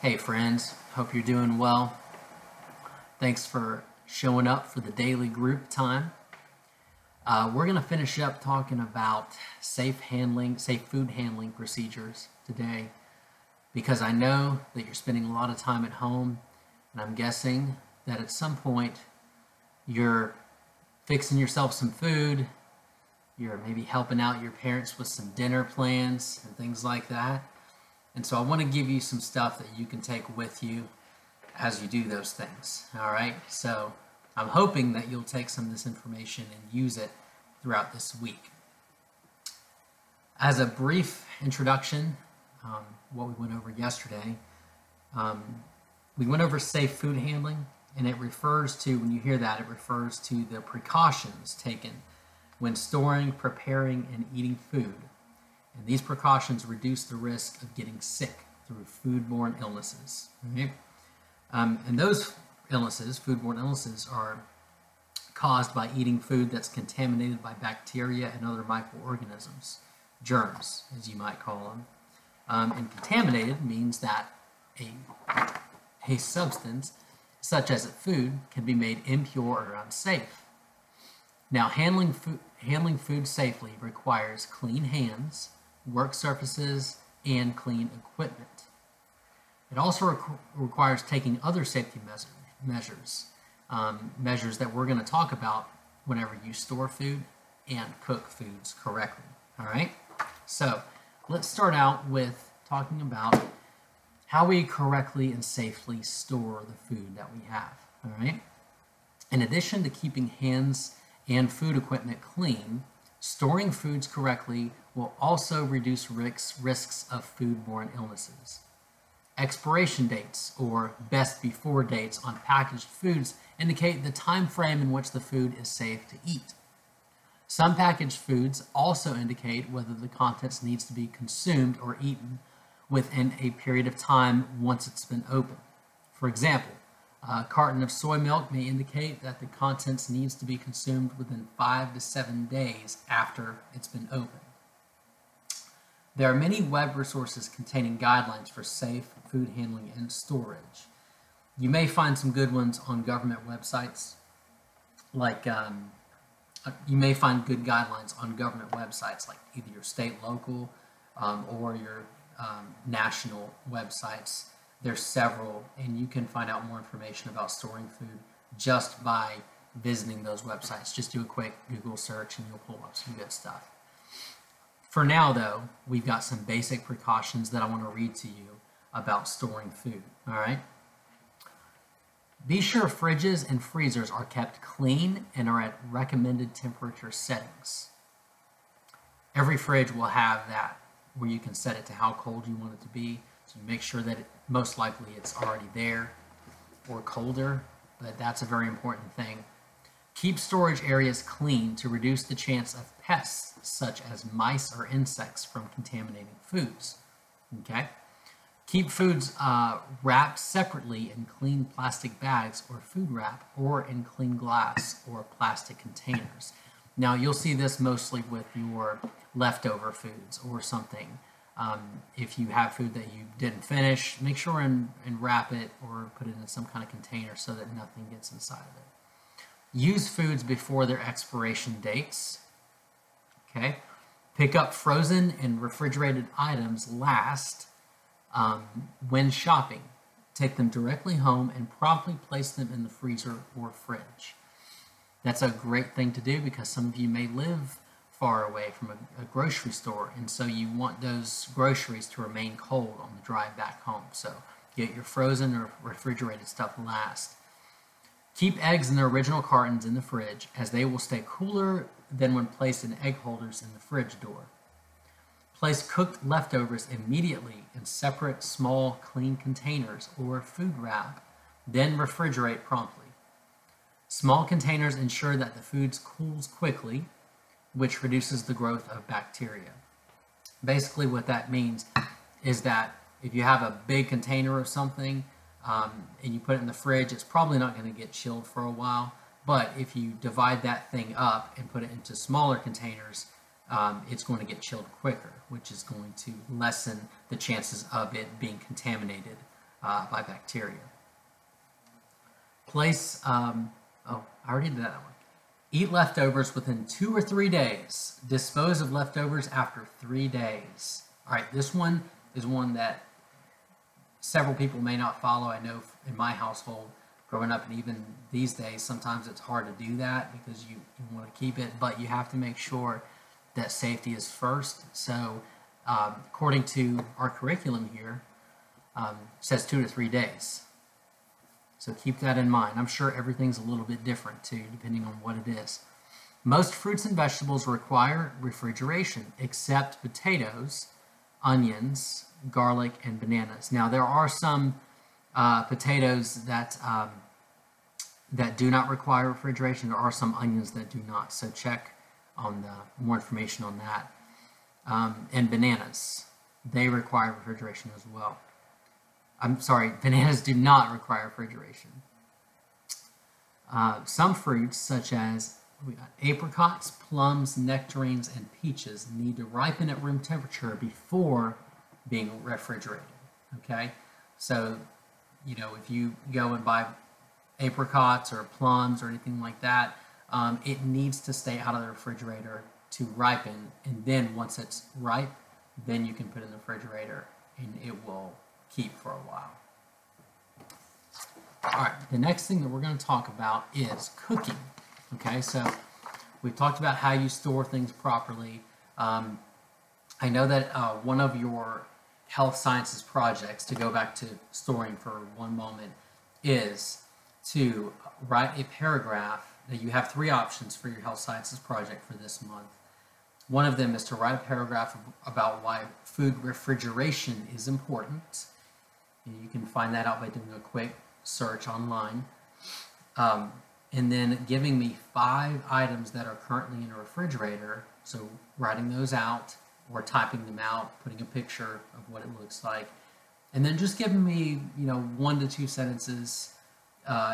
Hey friends, hope you're doing well. Thanks for showing up for the daily group time. We're going to finish up talking about safe food handling procedures today because I know that you're spending a lot of time at home, and I'm guessing that at some point you're fixing yourself some food, you're maybe helping out your parents with some dinner plans and things like that. And so I want to give you some stuff that you can take with you as you do those things. All right. So I'm hoping that you'll take some of this information and use it throughout this week. As a brief introduction, what we went over yesterday, we went over safe food handling, and it refers to, when you hear that, it refers to the precautions taken when storing, preparing, and eating food. And these precautions reduce the risk of getting sick through foodborne illnesses. Right? And those illnesses, foodborne illnesses, are caused by eating food that's contaminated by bacteria and other microorganisms, germs, as you might call them. And contaminated means that a substance, such as a food, can be made impure or unsafe. Now, handling food safely requires clean hands, work surfaces, and clean equipment. It also requires taking other safety measures that we're going to talk about whenever you store food and cook foods correctly. All right? So let's start out with talking about how we correctly and safely store the food that we have. All right? In addition to keeping hands and food equipment clean, storing foods correctly will also reduce risks of foodborne illnesses. Expiration dates, or best before dates, on packaged foods indicate the time frame in which the food is safe to eat. Some packaged foods also indicate whether the contents needs to be consumed or eaten within a period of time once it's been opened. For example, a carton of soy milk may indicate that the contents needs to be consumed within 5 to 7 days after it's been opened. There are many web resources containing guidelines for safe food handling and storage. You may find some good ones on government websites, like you may find good guidelines on government websites like either your state, local, or your national websites. There's several, and you can find out more information about storing food just by visiting those websites. Just do a quick Google search and you'll pull up some good stuff. For now, though, we've got some basic precautions that I want to read to you about storing food. All right? Be sure fridges and freezers are kept clean and are at recommended temperature settings. Every fridge will have that where you can set it to how cold you want it to be. So you make sure that most likely it's already there or colder, but that's a very important thing. Keep storage areas clean to reduce the chance of pests such as mice or insects from contaminating foods. Okay? Keep foods wrapped separately in clean plastic bags or food wrap, or in clean glass or plastic containers. Now you'll see this mostly with your leftover foods or something. If you have food that you didn't finish, make sure and wrap it or put it in some kind of container so that nothing gets inside of it. Use foods before their expiration dates. Okay. Pick up frozen and refrigerated items last when shopping. Take them directly home and promptly place them in the freezer or fridge. That's a great thing to do because some of you may live far away from a grocery store, and so you want those groceries to remain cold on the drive back home. So get your frozen or refrigerated stuff last. Keep eggs in their original cartons in the fridge, as they will stay cooler than when placed in egg holders in the fridge door. Place cooked leftovers immediately in separate small clean containers or food wrap, then refrigerate promptly. Small containers ensure that the food cools quickly, which reduces the growth of bacteria. Basically what that means is that if you have a big container of something and you put it in the fridge, it's probably not going to get chilled for a while. But if you divide that thing up and put it into smaller containers, it's going to get chilled quicker, which is going to lessen the chances of it being contaminated by bacteria. Oh, I already did that one. Eat leftovers within 2 or 3 days. Dispose of leftovers after 3 days. All right, this one is one that several people may not follow. I know in my household, growing up, and even these days, sometimes it's hard to do that because you want to keep it, but you have to make sure that safety is first. So according to our curriculum here, it says 2 to 3 days. So keep that in mind. I'm sure everything's a little bit different too, depending on what it is. Most fruits and vegetables require refrigeration, except potatoes, onions, garlic, and bananas. Now, there are some potatoes that do not require refrigeration. There are some onions that do not. So check on more information on that. And bananas, they require refrigeration as well. I'm sorry, bananas do not require refrigeration. Some fruits, such as apricots, plums, nectarines, and peaches, need to ripen at room temperature before being refrigerated. Okay, so if you go and buy apricots or plums or anything like that, it needs to stay out of the refrigerator to ripen, and then once it's ripe, then you can put it in the refrigerator and it will keep for a while. All right, the next thing that we're going to talk about is cooking. Okay, so we've talked about how you store things properly. I know that one of your health sciences projects, to go back to storing for one moment, is to write a paragraph. Now, you have 3 options for your health sciences project for this month. One of them is to write a paragraph about why food refrigeration is important. You can find that out by doing a quick search online. And then giving me 5 items that are currently in a refrigerator, so writing those out or typing them out, putting a picture of what it looks like, and then just giving me 1 to 2 sentences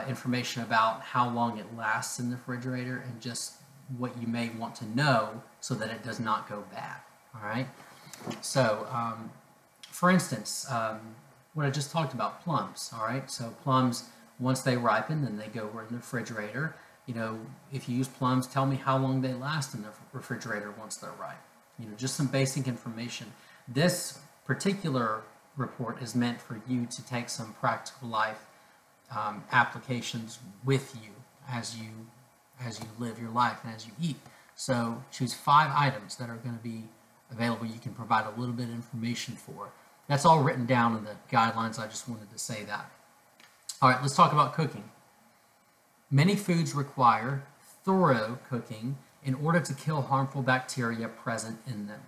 information about how long it lasts in the refrigerator and just what you may want to know so that it does not go bad. All right, so for instance, what I just talked about, plums. All right, so plums, once they ripen, then they go in the refrigerator. If you use plums, tell me how long they last in the refrigerator once they're ripe. Just some basic information. This particular report is meant for you to take some practical life applications with you as you live your life and as you eat. So choose 5 items that are going to be available. You can provide a little bit of information for. That's all written down in the guidelines. I just wanted to say that. All right, let's talk about cooking. Many foods require thorough cooking in order to kill harmful bacteria present in them.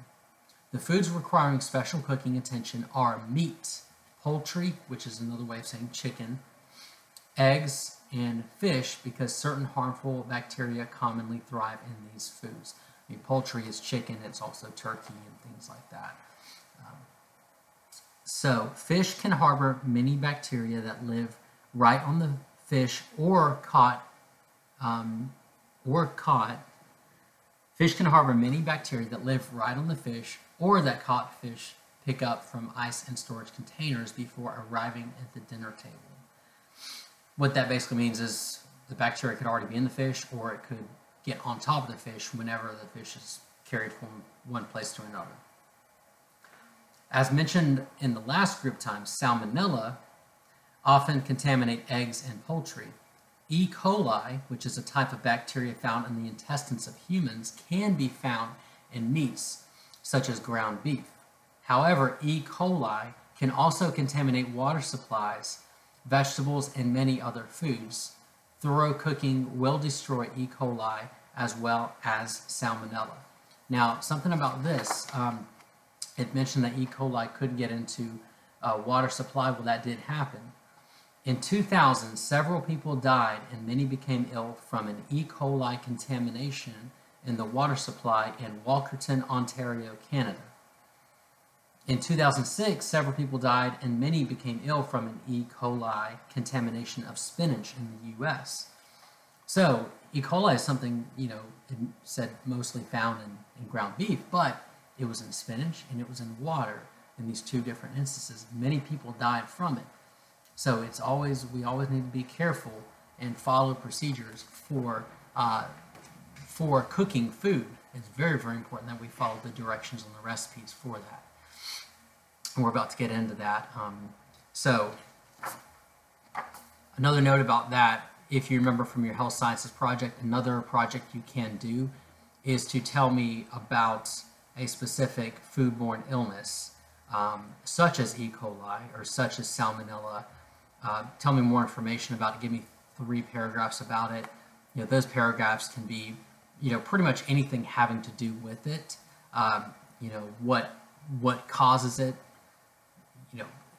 The foods requiring special cooking attention are meat, poultry, which is another way of saying chicken, eggs, and fish, because certain harmful bacteria commonly thrive in these foods. Poultry is chicken, it's also turkey and things like that. So fish can harbor many bacteria that live right on the fish or caught. Fish can harbor many bacteria that live right on the fish or that caught fish pick up from ice and storage containers before arriving at the dinner table. What that basically means is the bacteria could already be in the fish, or it could get on top of the fish whenever the fish is carried from one place to another. As mentioned in the last group time, salmonella often contaminate eggs and poultry. E. coli, which is a type of bacteria found in the intestines of humans, can be found in meats, such as ground beef. However, E. coli can also contaminate water supplies, vegetables, and many other foods. Thorough cooking will destroy E. coli as well as salmonella. Now, something about this, it mentioned that E. coli could get into water supply. Well, that did happen. In 2000, several people died and many became ill from an E. coli contamination in the water supply in Walkerton, Ontario, Canada. In 2006, several people died and many became ill from an E. coli contamination of spinach in the U.S. So E. coli is something, it said mostly found in ground beef, but it was in spinach and it was in water in these 2 different instances. Many people died from it. So we always need to be careful and follow procedures for cooking food. It's very, very important that we follow the directions on the recipes for that. And we're about to get into that. So another note about that, if you remember from your health sciences project, another project you can do is to tell me about a specific foodborne illness, such as E. coli or such as salmonella. Tell me more information about it. Give me 3 paragraphs about it. Those paragraphs can be, pretty much anything having to do with it. What causes it.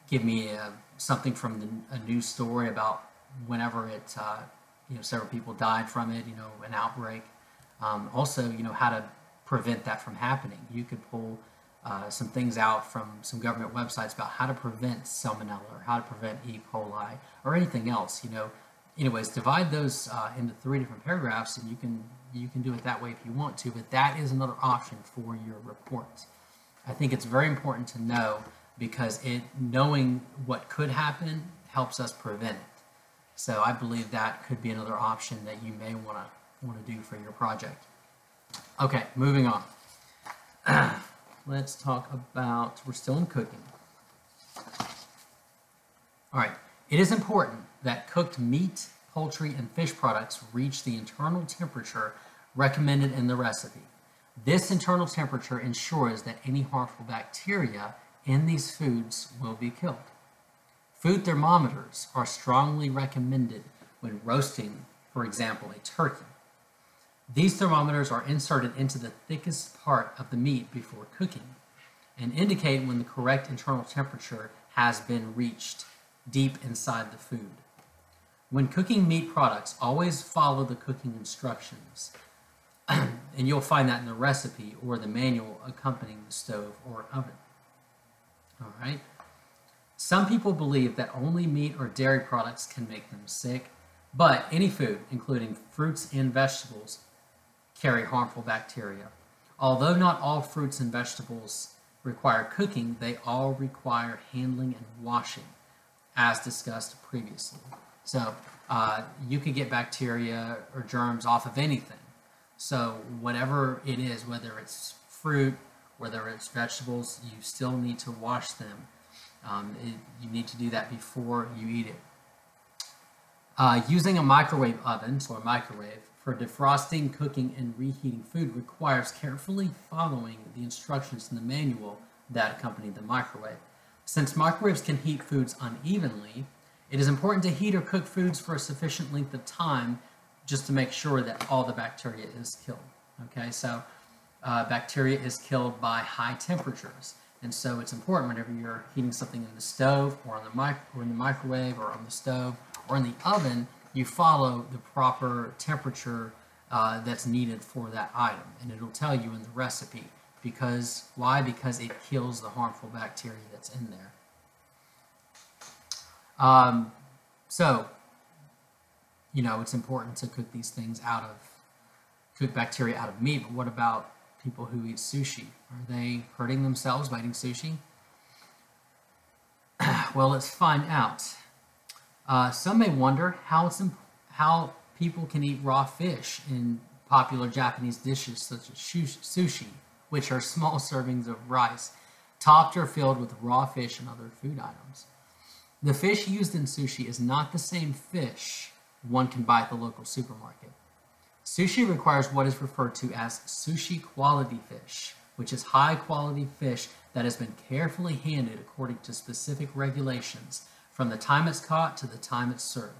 Give me something from a news story about whenever it, several people died from it. An outbreak. Also, how to prevent that from happening. You could pull some things out from some government websites about how to prevent salmonella or how to prevent E. coli or anything else. Anyways, divide those into 3 different paragraphs, and you can do it that way if you want to. But that is another option for your report. I think it's very important to know, because knowing what could happen helps us prevent it. So I believe that could be another option that you may want to do for your project. Okay, moving on. Let's talk about, we're still in cooking. All right, it is important that cooked meat, poultry, and fish products reach the internal temperature recommended in the recipe. This internal temperature ensures that any harmful bacteria in these foods will be killed. Food thermometers are strongly recommended when roasting, for example, a turkey. These thermometers are inserted into the thickest part of the meat before cooking and indicate when the correct internal temperature has been reached deep inside the food. When cooking meat products, always follow the cooking instructions, and you'll find that in the recipe or the manual accompanying the stove or oven. All right. Some people believe that only meat or dairy products can make them sick, but any food, including fruits and vegetables, carry harmful bacteria. Although not all fruits and vegetables require cooking, they all require handling and washing, as discussed previously. So you could get bacteria or germs off of anything. So whatever it is, whether it's fruit, whether it's vegetables, you still need to wash them. You need to do that before you eat it. Using a microwave oven, so a microwave, for defrosting, cooking, and reheating food requires carefully following the instructions in the manual that accompany the microwave. Since microwaves can heat foods unevenly, it is important to heat or cook foods for a sufficient length of time just to make sure that all the bacteria is killed. Okay, so bacteria is killed by high temperatures. And so it's important whenever you're heating something in the stove or in the microwave or on the stove or in the oven, you follow the proper temperature that's needed for that item. And it'll tell you in the recipe. Because, why? Because it kills the harmful bacteria that's in there. So, it's important to cook these things cook bacteria out of meat, but what about people who eat sushi? Are they hurting themselves by eating sushi? Well, let's find out. Some may wonder how people can eat raw fish in popular Japanese dishes such as sushi, which are small servings of rice, topped or filled with raw fish and other food items. The fish used in sushi is not the same fish one can buy at the local supermarket. Sushi requires what is referred to as sushi quality fish, which is high quality fish that has been carefully handled according to specific regulations from the time it's caught to the time it's served.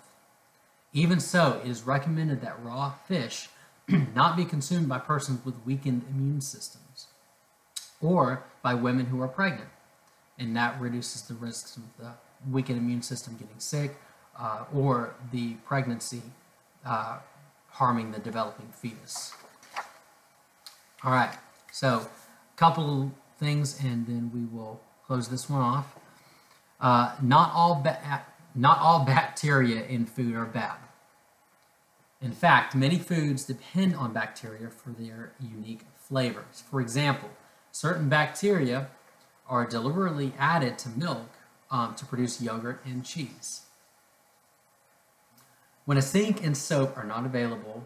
Even so, it is recommended that raw fish not be consumed by persons with weakened immune systems or by women who are pregnant, and that reduces the risks of the weakened immune system getting sick or the pregnancy harming the developing fetus. All right, so a couple things and then we will close this one off. Not all bacteria in food are bad. In fact, many foods depend on bacteria for their unique flavors. For example, certain bacteria are deliberately added to milk to produce yogurt and cheese. When a sink and soap are not available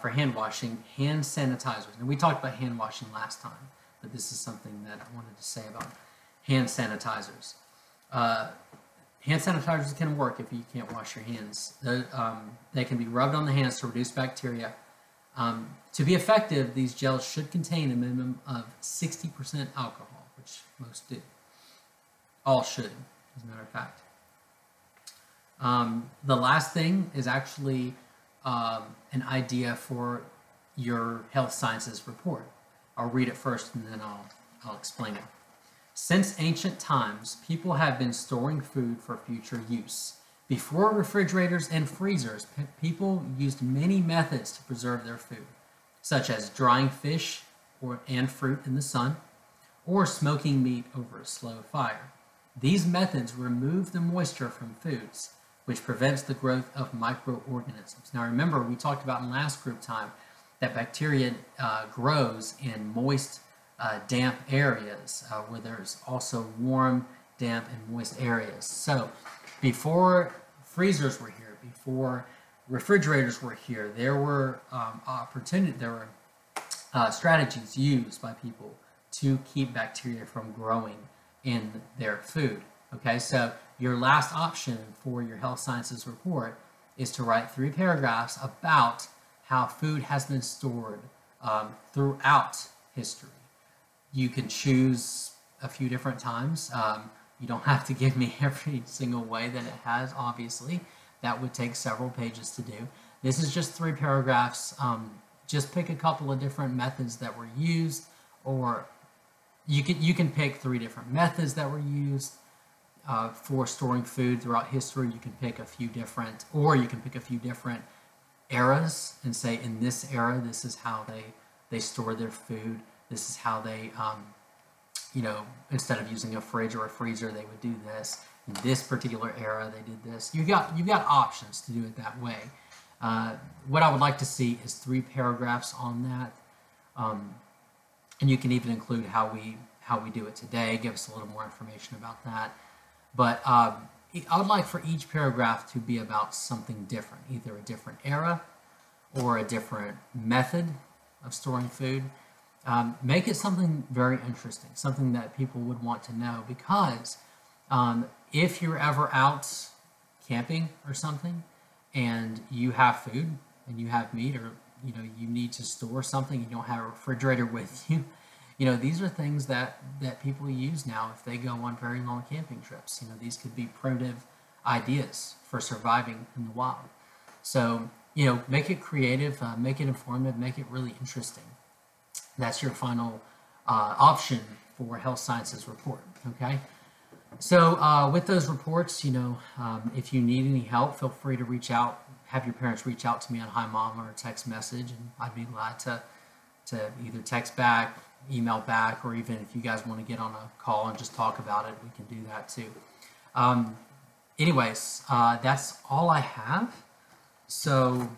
for hand washing, hand sanitizers, and we talked about hand washing last time, but this is something that I wanted to say about hand sanitizers. Hand sanitizers can work if you can't wash your hands. They can be rubbed on the hands to reduce bacteria. To be effective, these gels should contain a minimum of 60% alcohol, which most do. All should, as a matter of fact. The last thing is actually an idea for your health sciences report. I'll read it first and then I'll explain it. Since ancient times, people have been storing food for future use. Before refrigerators and freezers, people used many methods to preserve their food, such as drying fish and fruit in the sun, or smoking meat over a slow fire. These methods remove the moisture from foods, which prevents the growth of microorganisms. Now remember, we talked about in last group time that bacteria grows in moist, damp areas where there's also warm, damp, and moist areas. So before freezers were here, before refrigerators were here, there were strategies used by people to keep bacteria from growing in their food. Okay, so your last option for your health sciences report is to write 3 paragraphs about how food has been stored throughout history. You can choose a few different times. You don't have to give me every single way that it has, obviously. That would take several pages to do. This is just 3 paragraphs. Just pick a couple of different methods that were used, or you can pick 3 different methods that were used for storing food throughout history. You can pick a few different, or you can pick a few different eras and say, in this era, this is how they store their food. This is how they, instead of using a fridge or a freezer, they would do this. In this particular era, they did this. You've got options to do it that way. What I would like to see is 3 paragraphs on that, and you can even include how we do it today. Give us a little more information about that. But I would like for each paragraph to be about something different, either a different era or a different method of storing food. Make it something very interesting, something that people would want to know, because if you're ever out camping or something and you have food and you have meat, or you need to store something, you don't have a refrigerator with you, these are things that people use now if they go on very long camping trips. These could be primitive ideas for surviving in the wild. So make it creative, make it informative, make it really interesting. That's your final option for health sciences report. Okay, so with those reports, if you need any help, feel free to reach out. Have your parents reach out to me on Hi Mom or a text message, and I'd be glad to either text back, email back, or even if you guys want to get on a call and just talk about it, we can do that too. Anyways, that's all I have. So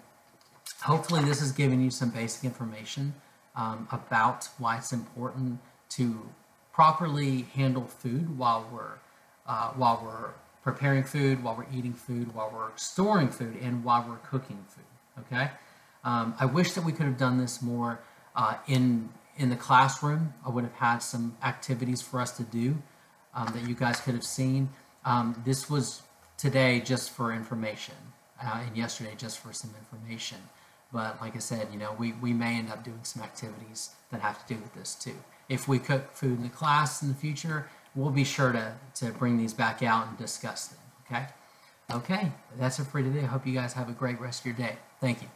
hopefully this has given you some basic information about why it's important to properly handle food while we're preparing food, while we're eating food, while we're storing food, and while we're cooking food. Okay. I wish that we could have done this more in the classroom. I would have had some activities for us to do that you guys could have seen. This was today just for information, and yesterday just for some information. But like I said, we may end up doing some activities that have to do with this too. If we cook food in the class in the future, we'll be sure to bring these back out and discuss them. Okay? Okay, that's it for today. I hope you guys have a great rest of your day. Thank you.